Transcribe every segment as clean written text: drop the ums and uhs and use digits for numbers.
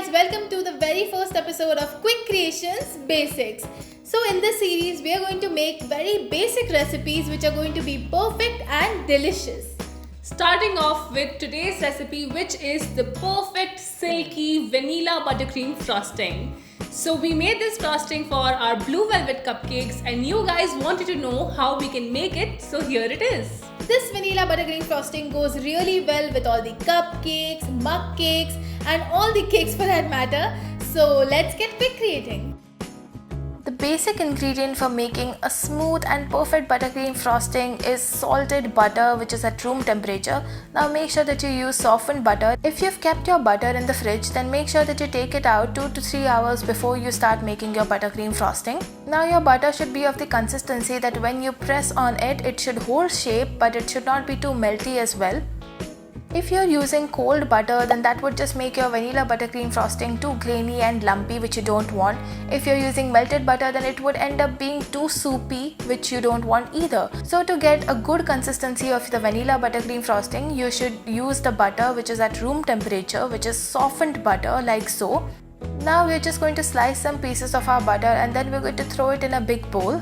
guys, welcome to the very first episode of QuiCreations Basics. So in this series, we are going to make very basic recipes which are going to be perfect and delicious. Starting off with today's recipe, which is the perfect silky vanilla buttercream frosting. So we made this frosting for our blue velvet cupcakes and you guys wanted to know how we can make it, so here it is. This vanilla buttercream frosting goes really well with all the cupcakes, mug cakes and all the cakes for that matter. So let's get quick creating. The basic ingredient for making a smooth and perfect buttercream frosting is salted butter, which is at room temperature. Now make sure that you use softened butter. If you've kept your butter in the fridge, then make sure that you take it out 2 to 3 hours before you start making your buttercream frosting. Now your butter should be of the consistency that when you press on it, it should hold shape, but it should not be too melty as well. If you're using cold butter, then that would just make your vanilla buttercream frosting too grainy and lumpy, which you don't want. If you're using melted butter, then it would end up being too soupy, which you don't want either. So to get a good consistency of the vanilla buttercream frosting, you should use the butter which is at room temperature, which is softened butter like so. Now we're just going to slice some pieces of our butter and then we're going to throw it in a big bowl.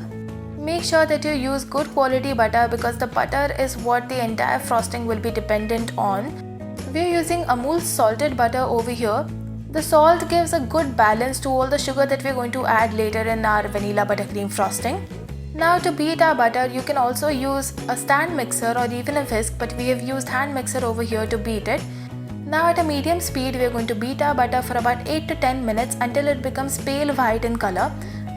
Make sure that you use good quality butter because the butter is what the entire frosting will be dependent on. We are using Amul's salted butter over here. The salt gives a good balance to all the sugar that we are going to add later in our vanilla buttercream frosting. Now to beat our butter, you can also use a stand mixer or even a whisk, but we have used hand mixer over here to beat it. Now at a medium speed, we are going to beat our butter for about 8 to 10 minutes until it becomes pale white in color.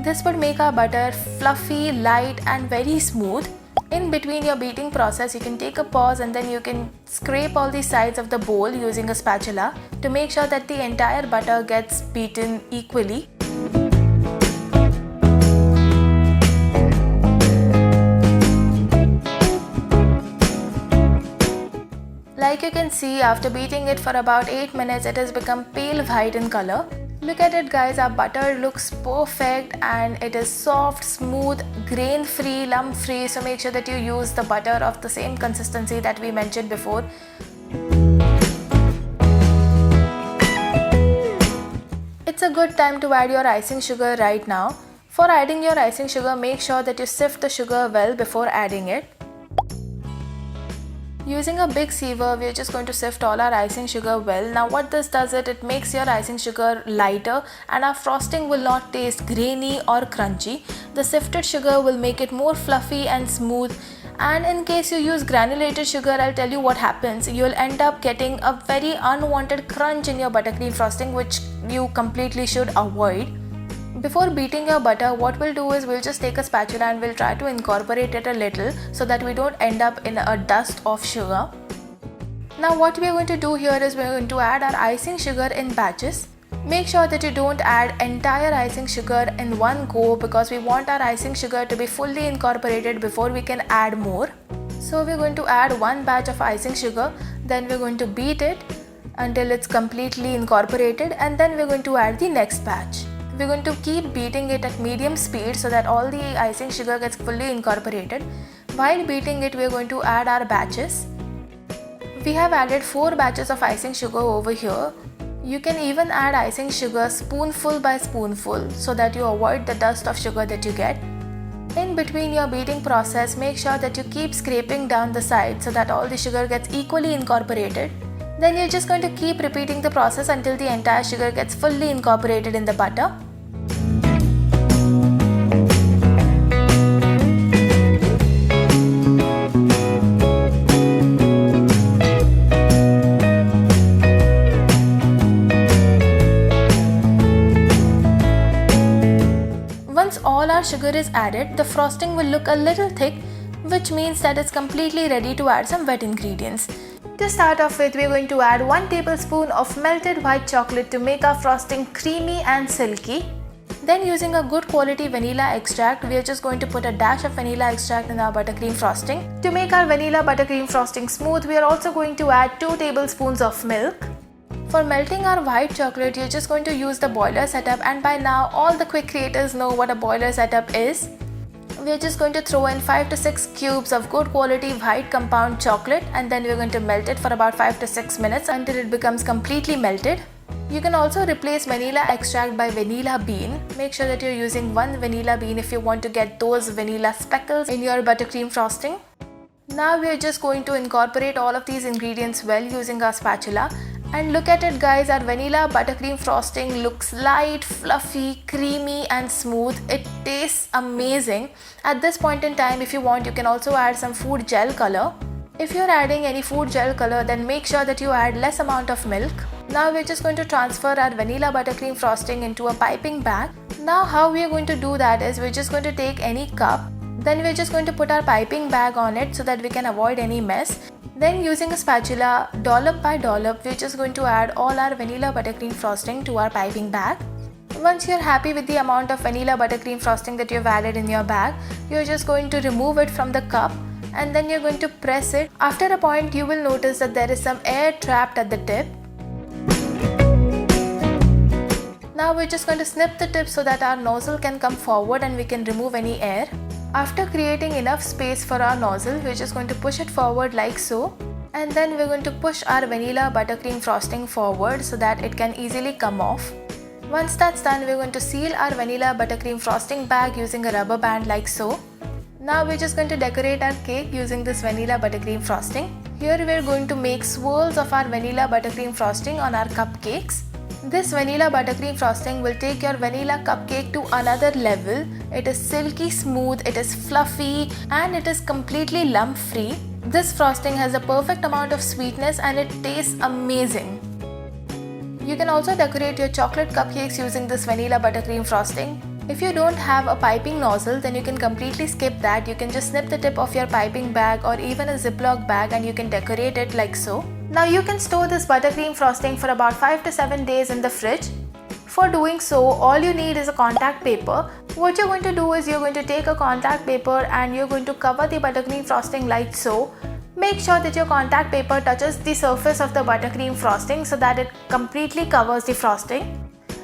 This would make our butter fluffy, light and very smooth. In between your beating process, you can take a pause and then you can scrape all the sides of the bowl using a spatula to make sure that the entire butter gets beaten equally. Like you can see, after beating it for about 8 minutes, it has become pale white in color. Look at it guys, our butter looks perfect and it is soft, smooth, grain free, lump free. So make sure that you use the butter of the same consistency that we mentioned before. It's a good time to add your icing sugar right now. For adding your icing sugar, make sure that you sift the sugar well before adding it. Using a big sieve, we are just going to sift all our icing sugar well. Now what this does is it makes your icing sugar lighter and our frosting will not taste grainy or crunchy. The sifted sugar will make it more fluffy and smooth. And in case you use granulated sugar, I'll tell you what happens. You'll end up getting a very unwanted crunch in your buttercream frosting, which you completely should avoid. Before beating your butter, what we'll do is we'll just take a spatula and we'll try to incorporate it a little so that we don't end up in a dust of sugar. Now what we are going to do here is we're going to add our icing sugar in batches. Make sure that you don't add entire icing sugar in one go because we want our icing sugar to be fully incorporated before we can add more. So we're going to add one batch of icing sugar, then we're going to beat it until it's completely incorporated and then we're going to add the next batch. We're going to keep beating it at medium speed so that all the icing sugar gets fully incorporated. While beating it, we're going to add our batches. We have added 4 batches of icing sugar over here. You can even add icing sugar spoonful by spoonful so that you avoid the dust of sugar that you get. In between your beating process, make sure that you keep scraping down the side so that all the sugar gets equally incorporated. Then you're just going to keep repeating the process until the entire sugar gets fully incorporated in the butter. Once all our sugar is added, the frosting will look a little thick, which means that it's completely ready to add some wet ingredients. To start off with, we are going to add 1 tablespoon of melted white chocolate to make our frosting creamy and silky. Then using a good quality vanilla extract, we are just going to put a dash of vanilla extract in our buttercream frosting. To make our vanilla buttercream frosting smooth, we are also going to add 2 tablespoons of milk. For melting our white chocolate, you're just going to use the boiler setup, and by now all the quick creators know what a boiler setup is. We are just going to throw in 5 to 6 cubes of good quality white compound chocolate and then we're going to melt it for about 5 to 6 minutes until it becomes completely melted. You can also replace vanilla extract by vanilla bean. Make sure that you're using one vanilla bean if you want to get those vanilla speckles in your buttercream frosting. Now we are just going to incorporate all of these ingredients well using our spatula. And look at it guys, our vanilla buttercream frosting looks light, fluffy, creamy and smooth. It tastes amazing. At this point in time, if you want, you can also add some food gel color. If you're adding any food gel color, then make sure that you add less amount of milk. Now we're just going to transfer our vanilla buttercream frosting into a piping bag. Now how we are going to do that is we're just going to take any cup. Then we're just going to put our piping bag on it so that we can avoid any mess. Then using a spatula, dollop by dollop, we're just going to add all our vanilla buttercream frosting to our piping bag. Once you're happy with the amount of vanilla buttercream frosting that you've added in your bag, you're just going to remove it from the cup and then you're going to press it. After a point, you will notice that there is some air trapped at the tip. Now we're just going to snip the tip so that our nozzle can come forward and we can remove any air. After creating enough space for our nozzle, we're just going to push it forward like so. And then we're going to push our vanilla buttercream frosting forward so that it can easily come off. Once that's done, we're going to seal our vanilla buttercream frosting bag using a rubber band like so. Now we're just going to decorate our cake using this vanilla buttercream frosting. Here we're going to make swirls of our vanilla buttercream frosting on our cupcakes. This vanilla buttercream frosting will take your vanilla cupcake to another level. It is silky smooth, it is fluffy and it is completely lump free. This frosting has a perfect amount of sweetness and it tastes amazing. You can also decorate your chocolate cupcakes using this vanilla buttercream frosting. If you don't have a piping nozzle, then you can completely skip that. You can just snip the tip of your piping bag or even a Ziploc bag and you can decorate it like so. Now you can store this buttercream frosting for about 5 to 7 days in the fridge. For doing so, all you need is a contact paper. What you're going to do is you're going to take a contact paper and you're going to cover the buttercream frosting like so. Make sure that your contact paper touches the surface of the buttercream frosting so that it completely covers the frosting.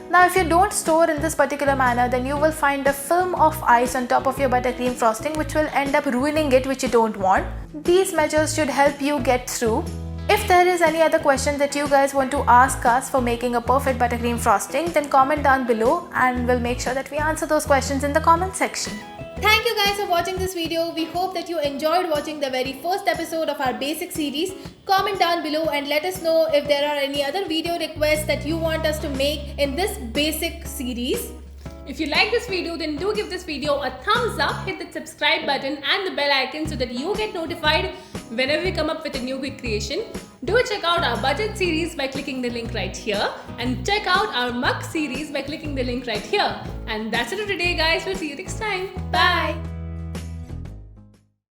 Now if you don't store in this particular manner, then you will find a film of ice on top of your buttercream frosting which will end up ruining it, which you don't want. These measures should help you get through. If there is any other question that you guys want to ask us for making a perfect buttercream frosting, then comment down below and we'll make sure that we answer those questions in the comment section. Thank you guys for watching this video. We hope that you enjoyed watching the very first episode of our basic series. Comment down below and let us know if there are any other video requests that you want us to make in this basic series. If you like this video, then do give this video a thumbs up, hit the subscribe button and the bell icon so that you get notified whenever we come up with a new quick creation. Do check out our budget series by clicking the link right here and check out our mug series by clicking the link right here. And that's it for today guys. We'll see you next time. Bye!